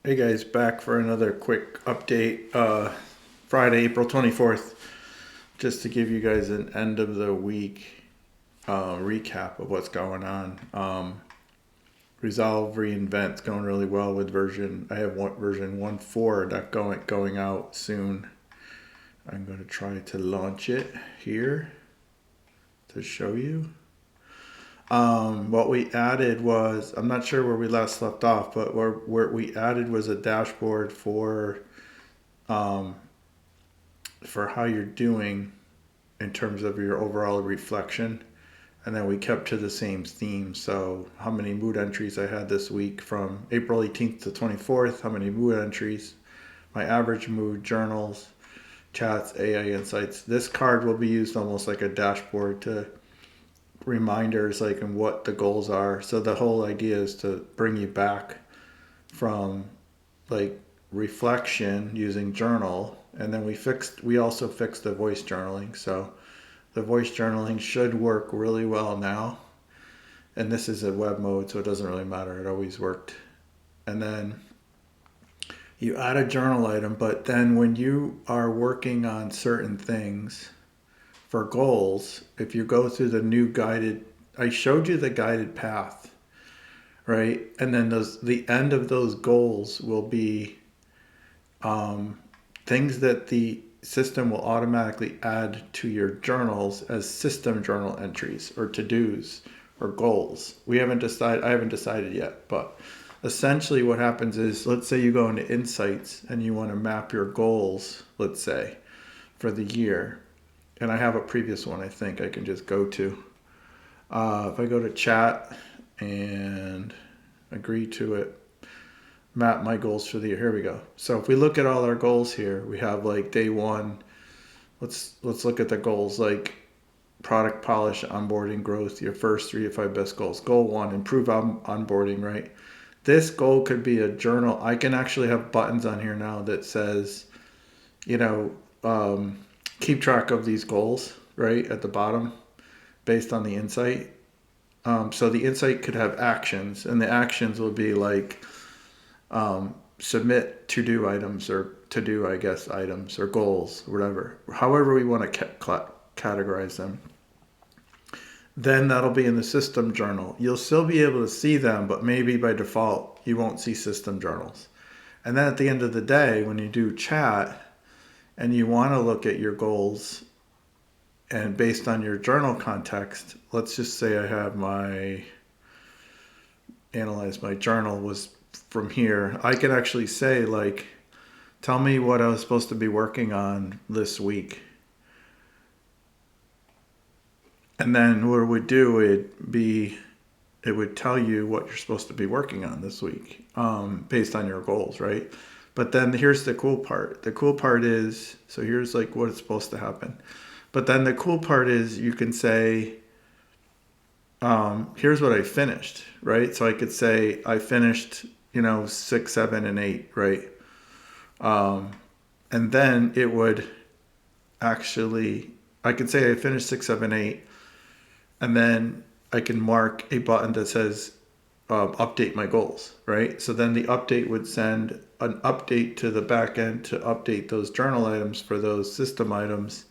Hey guys, back for another quick update. Friday, April 24th, just to give you guys an end of the week recap of what's going on. Resolve Reinvent going really well with I have version 1.4 that going out soon. I'm going to try to launch it here to show you. What we added was, I'm not sure where we last left off, but where we added was a dashboard um, for how you're doing in terms of your overall reflection. And then we kept to the same theme. So how many mood entries I had this week from April 18th to 24th, how many mood entries, my average mood, journals, chats, AI insights. This card will be used almost like a dashboard to reminders like and what the goals are. So the whole idea is to bring you back from like reflection using journal, and then we also fixed the voice journaling. So the voice journaling should work really well now, and this is a web mode, so it doesn't really matter, it always worked. And then you add a journal item, but then when you are working on certain things for goals, if you go through the new guided, I showed you the guided path, right? And then the end of those goals will be things that the system will automatically add to your journals as system journal entries or to-dos or goals. I haven't decided yet, but essentially what happens is, let's say you go into insights and you want to map your goals, let's say, for the year. And I have a previous one I think I can just go to. If I go to chat and agree to it, map my goals for the year. Here we go. So if we look at all our goals here, we have like day one. Let's look at the goals like product polish, onboarding, growth, your first 3 to 5 best goals. Goal 1, improve onboarding, right? This goal could be a journal. I can actually have buttons on here now that says, you know, keep track of these goals, right, at the bottom based on the insight. So the insight could have actions, and the actions will be like submit to-do items or to-do, I guess, items or goals, whatever. However we want to categorize them. Then that'll be in the system journal. You'll still be able to see them, but maybe by default you won't see system journals. And then at the end of the day, when you do chat and you want to look at your goals and based on your journal context, let's just say I have analyze my journal was from here. I can actually say like, tell me what I was supposed to be working on this week. And then what it would do, it would tell you what you're supposed to be working on this week, based on your goals, right? But then here's the cool part. The cool part is, so here's like what it's supposed to happen. But then the cool part is you can say, here's what I finished, right? So I could say I finished, 6, 7, and 8, right? And then it would actually, I could say I finished 6, 7, 8, and then I can mark a button that says update my goals, right? So then the update would send an update to the back end to update those journal items for those system items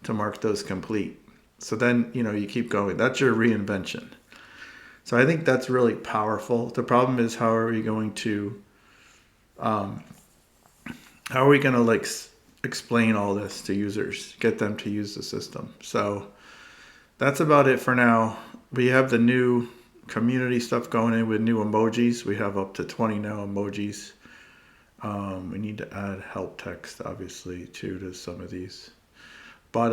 to mark those complete. So then, you keep going. That's your reinvention. So I think that's really powerful. The problem is, how are we going to like explain all this to users, get them to use the system? So that's about it for now. We have the new community stuff going in with new emojis. We have up to 20 now emojis. We need to add help text, obviously, too, to some of these. But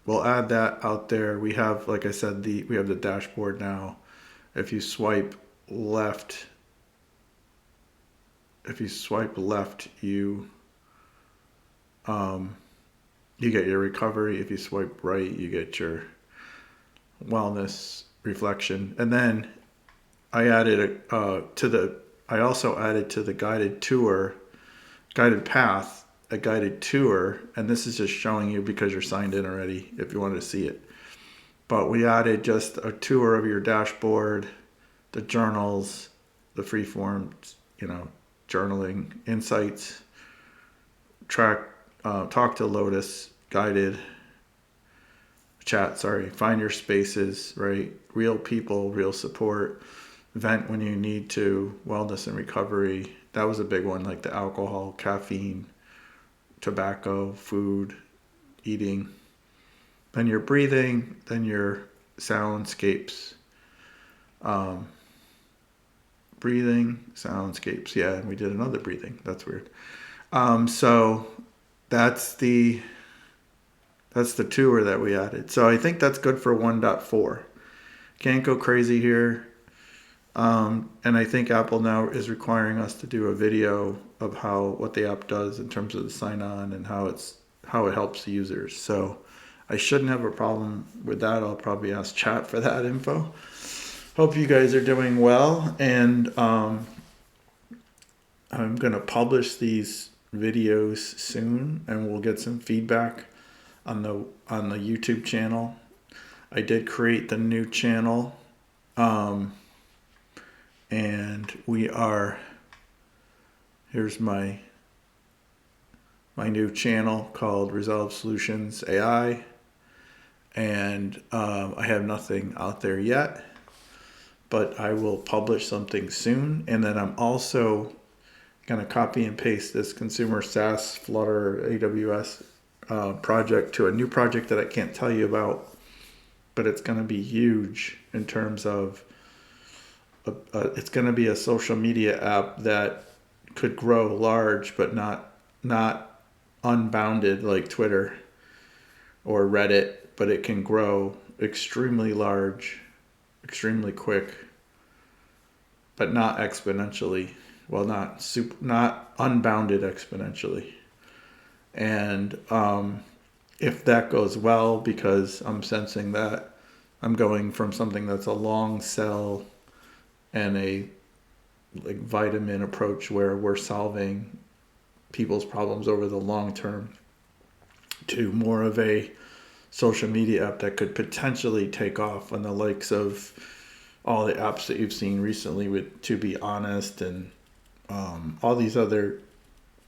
we'll add that out there. We have, like I said, we have the dashboard now. If you swipe left, you get your recovery. If you swipe right, you get your wellness reflection. And then I added I also added to the guided path, a guided tour, and this is just showing you because you're signed in already if you wanted to see it. But we added just a tour of your dashboard, the journals, the freeform journaling, insights, talk to Lotus, guided chat, find your spaces, right? Real people, real support, vent when you need to, wellness and recovery. That was a big one, like the alcohol, caffeine, tobacco, food, eating. Then your breathing, then your soundscapes. Breathing, soundscapes. Yeah, and we did another breathing. That's weird. So that's the tour that we added. So I think that's good for 1.4. Can't go crazy here. And I think Apple now is requiring us to do a video of what the app does in terms of the sign on and how it helps the users. So I shouldn't have a problem with that. I'll probably ask chat for that info. Hope you guys are doing well, and I'm going to publish these videos soon, and we'll get some feedback on the YouTube channel. I did create the new channel, and here's my new channel called Resolve Solutions AI, and I have nothing out there yet, but I will publish something soon. And then I'm also going to copy and paste this consumer SaaS Flutter AWS project to a new project that I can't tell you about, but it's going to be huge in terms of it's going to be a social media app that could grow large, but not unbounded like Twitter or Reddit, but it can grow extremely large, extremely quick, but not exponentially. Well, not unbounded exponentially. And if that goes well, because I'm sensing that I'm going from something that's a long sell and a vitamin approach where we're solving people's problems over the long term to more of a social media app that could potentially take off on the likes of all the apps that you've seen recently with To Be Honest and all these other,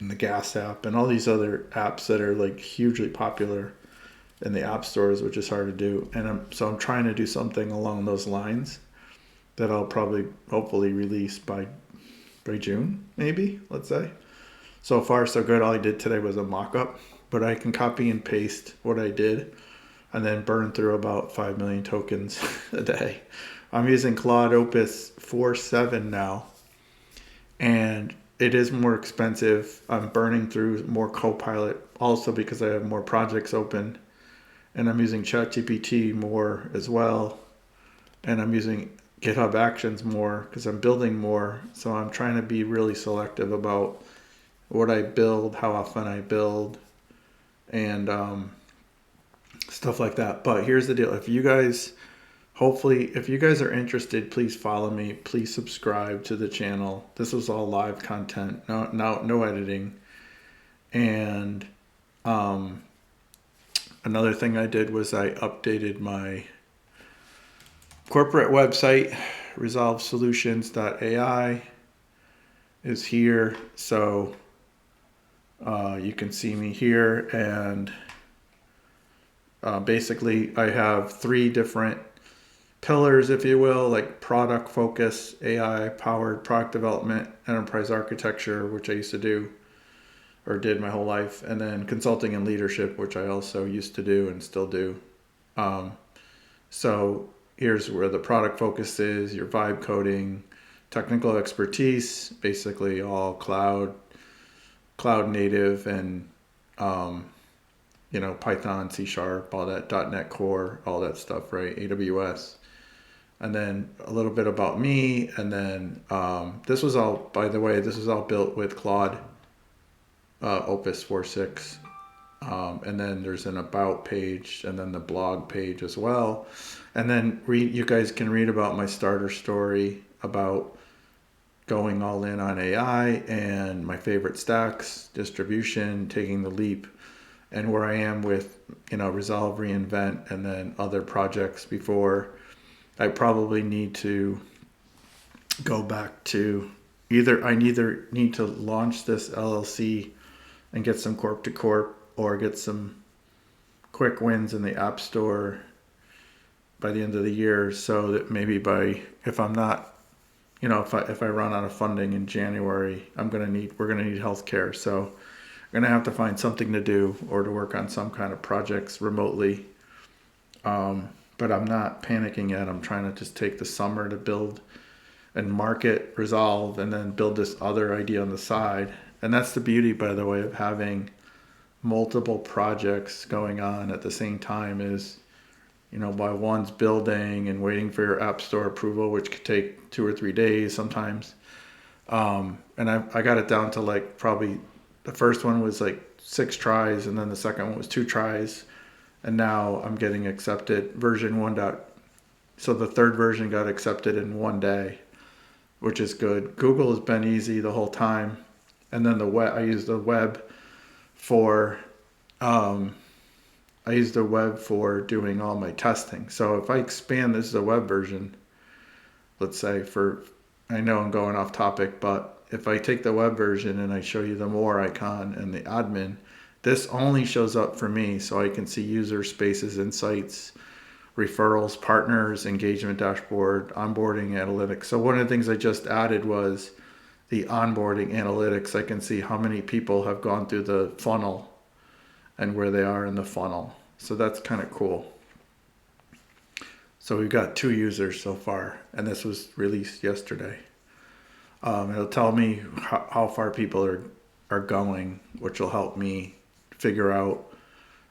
and the Gas app and all these other apps that are like hugely popular in the app stores, which is hard to do. And I'm trying to do something along those lines that I'll probably hopefully release by June, maybe, let's say. So far so good. All I did today was a mock-up, but I can copy and paste what I did and then burn through about 5 million tokens a day. I'm using Claude Opus 4.7 now, and it is more expensive. I'm burning through more Copilot also because I have more projects open, and I'm using ChatGPT more as well, and I'm using GitHub Actions more because I'm building more. So I'm trying to be really selective about what I build, how often I build, and stuff like that. But here's the deal. If you guys are interested, please follow me. Please subscribe to the channel. This was all live content, no editing. And another thing I did was I updated my corporate website. resolvesolutions.ai is here. So you can see me here, and basically I have 3 different pillars, if you will, like product focus, AI powered product development, enterprise architecture, which I used to do or did my whole life, and then consulting and leadership, which I also used to do and still do. So here's where the product focus is: your vibe coding, technical expertise, basically all cloud native, and Python, C#, all that, .NET Core, all that stuff, right? AWS. And then a little bit about me, and then this was all built with Claude Opus 4.6. And then there's an about page, and then the blog page as well. And then you guys can read about my starter story about going all in on AI and my favorite stacks, distribution, taking the leap, and where I am with Resolve Reinvent, and then other projects before I probably need to go back to either need to launch this LLC and get some corp to corp, or get some quick wins in the App Store by the end of the year, so that maybe if I'm not, if I run out of funding in January, we're gonna need healthcare. So I'm gonna have to find something to do, or to work on some kind of projects remotely. But I'm not panicking yet. I'm trying to just take the summer to build and market Resolve, and then build this other idea on the side. And that's the beauty, by the way, of having multiple projects going on at the same time, is, while one's building and waiting for your App Store approval, which could take 2 or 3 days sometimes. And I got it down to like, probably the first one was like 6 tries, and then the second one was 2 tries. And now I'm getting accepted version 1. So the third version got accepted in 1 day, which is good. Google has been easy the whole time. And then I use the web for doing all my testing. So if I expand, this is a web version, let's say, I know I'm going off topic, but if I take the web version and I show you the more icon and the admin, this only shows up for me, so I can see user spaces, insights, referrals, partners, engagement dashboard, onboarding analytics. So one of the things I just added was the onboarding analytics. I can see how many people have gone through the funnel and where they are in the funnel. So that's kind of cool. So we've got 2 users so far, and this was released yesterday. It'll tell me how far people are going, which will help me figure out,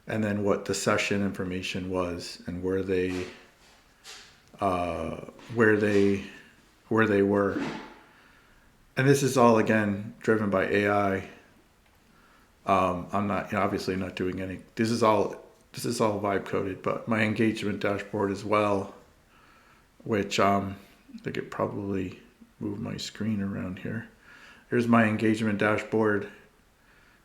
and then what the session information was, and where they were. And this is all, again, driven by AI. I'm not, obviously not doing any. This is all vibe coded, but my engagement dashboard as well, which I could probably move my screen around here. Here's my engagement dashboard,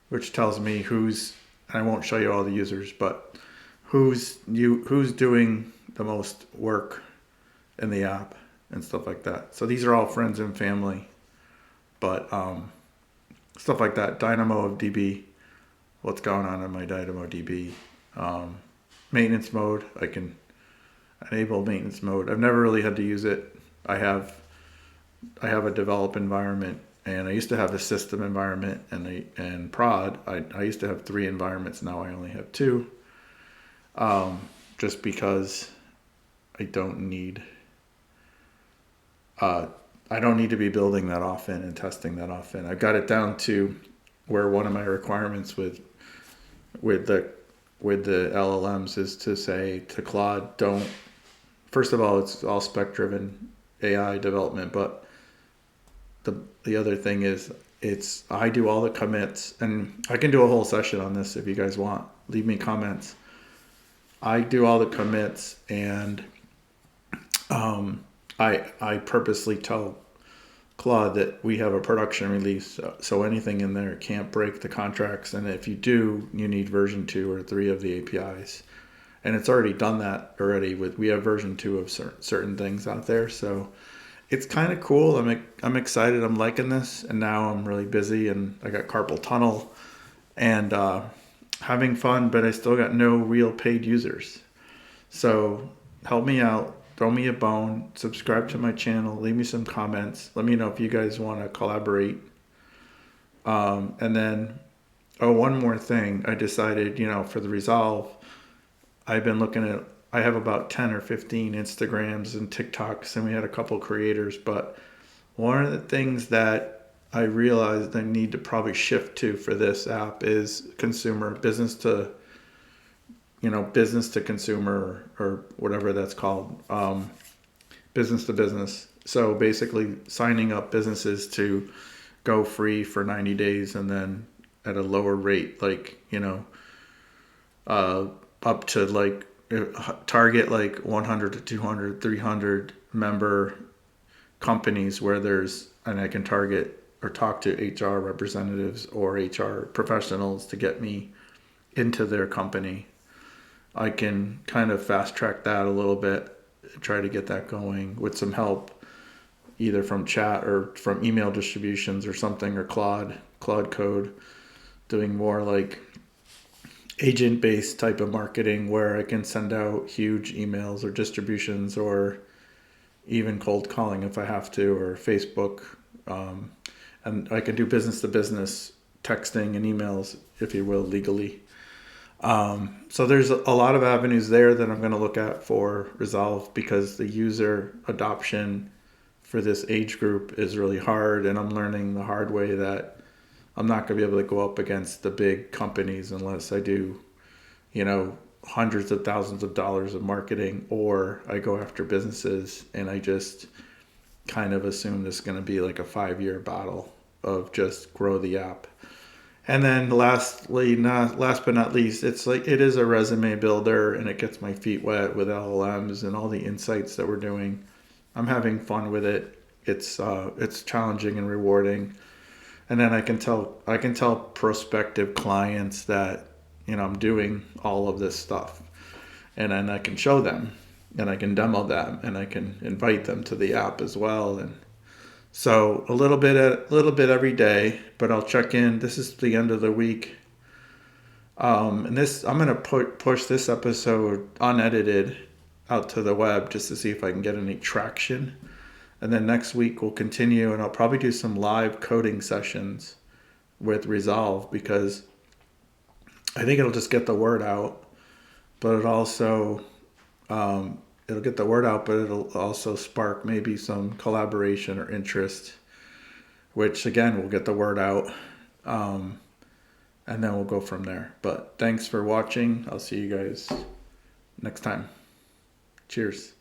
which tells me and I won't show you all the users, but who's doing the most work in the app and stuff like that. So these are all friends and family, but stuff like that. Dynamo DB, what's going on in my Dynamo DB. Maintenance mode, I can enable maintenance mode. I've never really had to use it. I have a develop environment, and I used to have a system environment and prod. I used to have 3 environments. Now I only have 2, just because I don't need to be building that often and testing that often. I've got it down to where one of my requirements with the LLMs is to say to Claude, first of all, it's all spec driven AI development, but the other thing is, I do all the commits, and I can do a whole session on this if you guys want. Leave me comments. I do all the commits, and I purposely tell Claude that we have a production release, so anything in there can't break the contracts, and if you do, you need version 2 or 3 of the APIs. And it's already done that already. We have version 2 of certain things out there, so it's kind of cool. I'm excited. I'm liking this, and now I'm really busy, and I got carpal tunnel, and having fun, but I still got no real paid users. So help me out. Throw me a bone. Subscribe to my channel. Leave me some comments. Let me know if you guys want to collaborate. And then, one more thing. I decided, for the Resolve, I've been looking at. I have about 10 or 15 Instagrams and TikToks, and we had a couple creators. But one of the things that I realized I need to probably shift to for this app is business to consumer, or whatever that's called, business to business. So basically signing up businesses to go free for 90 days and then at a lower rate, up to target 100 to 200, 300 member companies and I can target or talk to HR representatives or HR professionals to get me into their company. I can kind of fast track that a little bit, try to get that going with some help. either from chat or from email distributions or something, or Claude Code, doing more like agent-based type of marketing where I can send out huge emails or distributions, or even cold calling if I have to, or Facebook. And I can do business to business texting and emails, if you will, legally. So there's a lot of avenues there that I'm going to look at for Resolve, because the user adoption for this age group is really hard, and I'm learning the hard way that I'm not going to be able to go up against the big companies unless I do, hundreds of thousands of dollars of marketing, or I go after businesses, and I just kind of assume this is going to be like a 5-year battle of just grow the app. And then last but not least, it's like it is a resume builder, and it gets my feet wet with LLMs and all the insights that we're doing. I'm having fun with it. It's challenging and rewarding. And then I can tell prospective clients that I'm doing all of this stuff, and then I can show them, and I can demo them, and I can invite them to the app as well. And so a little bit every day, but I'll check in. This is the end of the week, and this I'm gonna push this episode unedited out to the web just to see if I can get any traction. And then next week we'll continue, and I'll probably do some live coding sessions with Resolve, because I think it'll just get the word out, but it'll get the word out, but it'll also spark maybe some collaboration or interest, which again will get the word out, and then we'll go from there. But thanks for watching. I'll see you guys next time. Cheers.